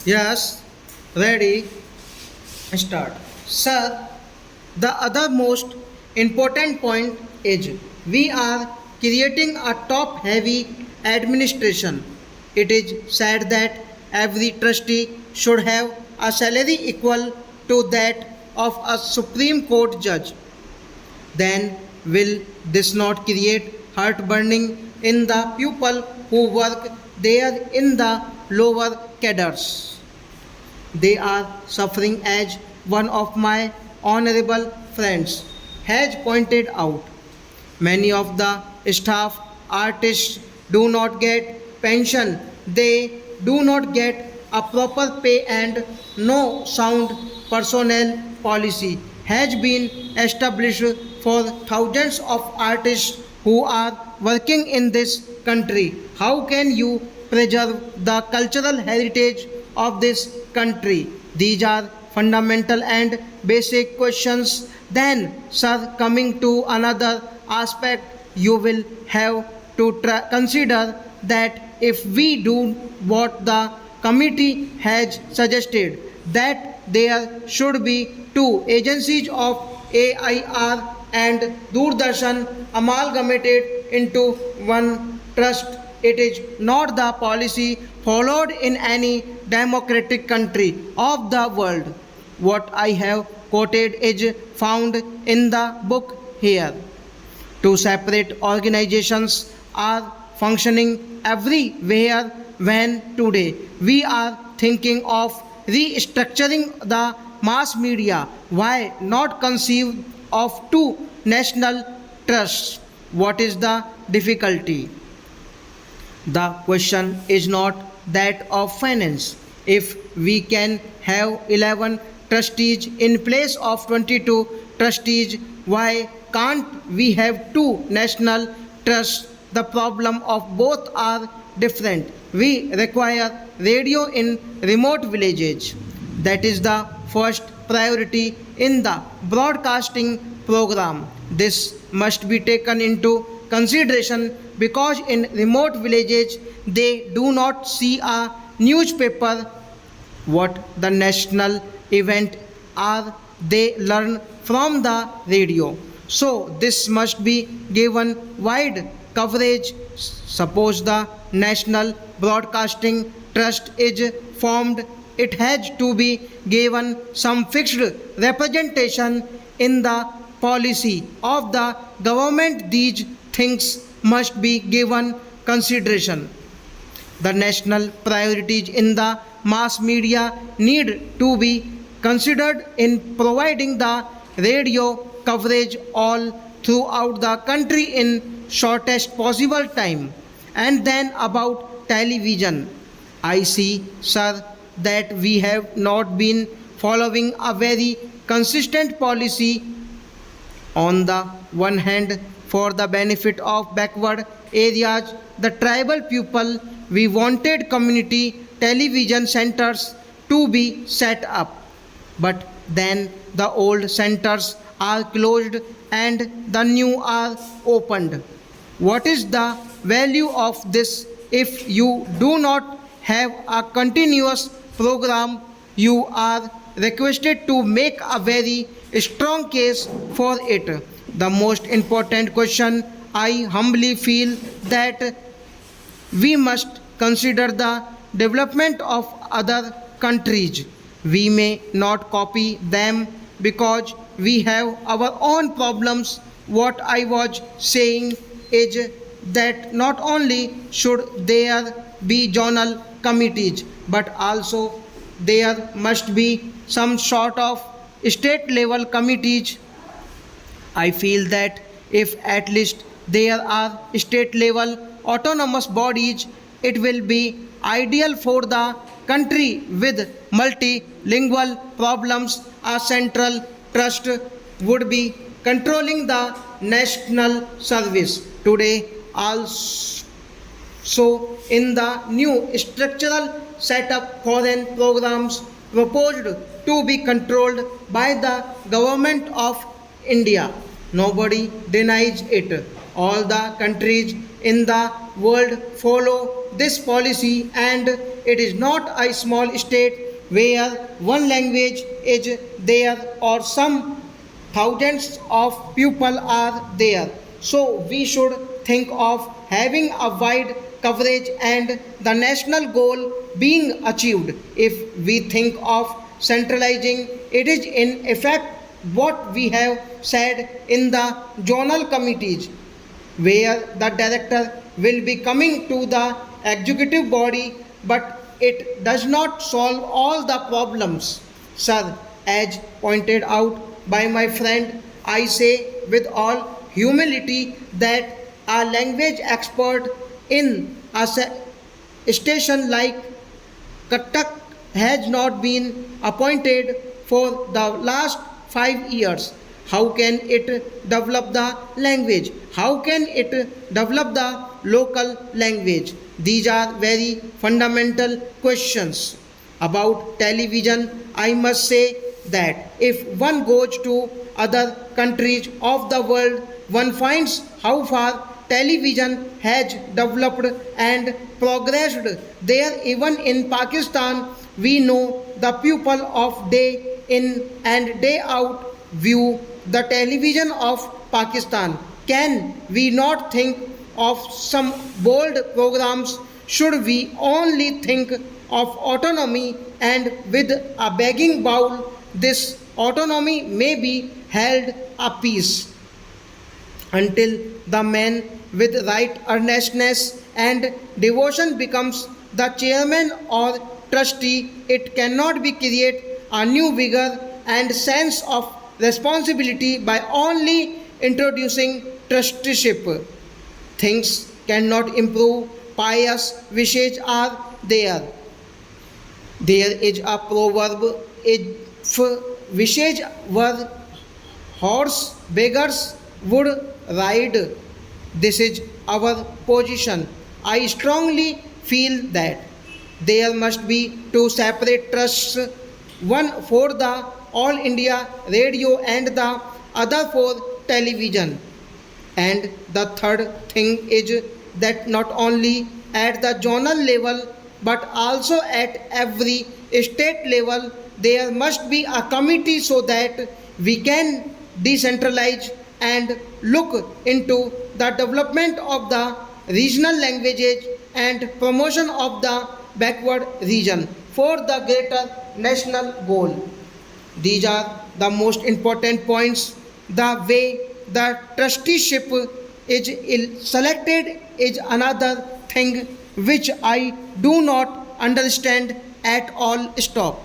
Yes, ready, start. Sir, the other most important point is we are creating a top heavy administration. It is said that every trustee should have a salary equal to that of a Supreme Court judge. Then will this not create heartburning in the people who work there in the lower cadres? They are suffering as one of my honorable friends has pointed out. Many of the staff artists do not get pension, they do not get a proper pay, and no sound personnel policy has been established for thousands of artists who are working in this country. How can you preserve the cultural heritage of this country? These are fundamental and basic questions. Then, sir, coming to another aspect, you will have to consider that if we do what the committee has suggested, that there should be two agencies of AIR and Doordarshan amalgamated into one trust. It is not the policy followed in any democratic country of the world. What I have quoted is found in the book here. Two separate organizations are functioning everywhere when today we are thinking of restructuring the mass media. Why not conceive of two national trusts? What is the difficulty? The question is not that of finance. If we can have 11 trustees in place of 22 trustees, why can't we have two national trusts? The problem of both are different. We require radio in remote villages. That is the first priority in the broadcasting program. This must be taken into consideration because in remote villages they do not see a newspaper. What the national event are, they learn from the radio. So this must be given wide coverage. Suppose the national broadcasting trust is formed, it has to be given some fixed representation in the policy of the government. These things must be given consideration. The national priorities in the mass media need to be considered in providing the radio coverage all throughout the country in shortest possible time. And then about television, I see, sir, that we have not been following a very consistent policy. On the one hand, for the benefit of backward areas, the tribal people, we wanted community television centers to be set up. But then the old centers are closed and the new are opened. What is the value of this if you do not have a continuous program? You are requested to make a very strong case for it. The most important question, I humbly feel that we must consider the development of other countries. We may not copy them because we have our own problems. What I was saying is that not only should there be journal committees, but also there must be some sort of state level committees. I feel that if at least there are state level autonomous bodies, it will be ideal for the country with multilingual problems. A central trust would be controlling the national service. Today, also in the new structural setup, foreign programs proposed to be controlled by the government of India. Nobody denies it. All the countries in the world follow this policy, and it is not a small state where one language is there or some thousands of people are there. So we should think of having a wide coverage and the national goal being achieved. If we think of centralizing, it is in effect what we have said in the zonal committees, where the director will be coming to the executive body, but it does not solve all the problems. Sir, as pointed out by my friend, I say with all humility that a language expert in a station like Katak has not been appointed for the last 5 years. How can it develop the language? How can it develop the local language? These are very fundamental questions. About television, I must say that if one goes to other countries of the world, one finds how far television has developed and progressed there. Even in Pakistan, we know the people of day in and day out view the television of Pakistan. Can we not think of some bold programs? Should we only think of autonomy, and with a begging bowl, this autonomy may be held a peace until the man with right earnestness and devotion becomes the chairman or trustee. It cannot be create a new vigor and sense of responsibility by only introducing trusteeship. Things cannot improve, pious wishes are there. There is a proverb, if wishes were horse, beggars would ride. This is our position. I strongly feel that there must be two separate trusts, one for the All India Radio and the other for television. And the third thing is that not only at the zonal level but also at every state level there must be a committee so that we can decentralize and look into the development of the regional languages and promotion of the backward region for the greater national goal. These are the most important points. The way the trusteeship is selected is another thing which I do not understand at all. Stop.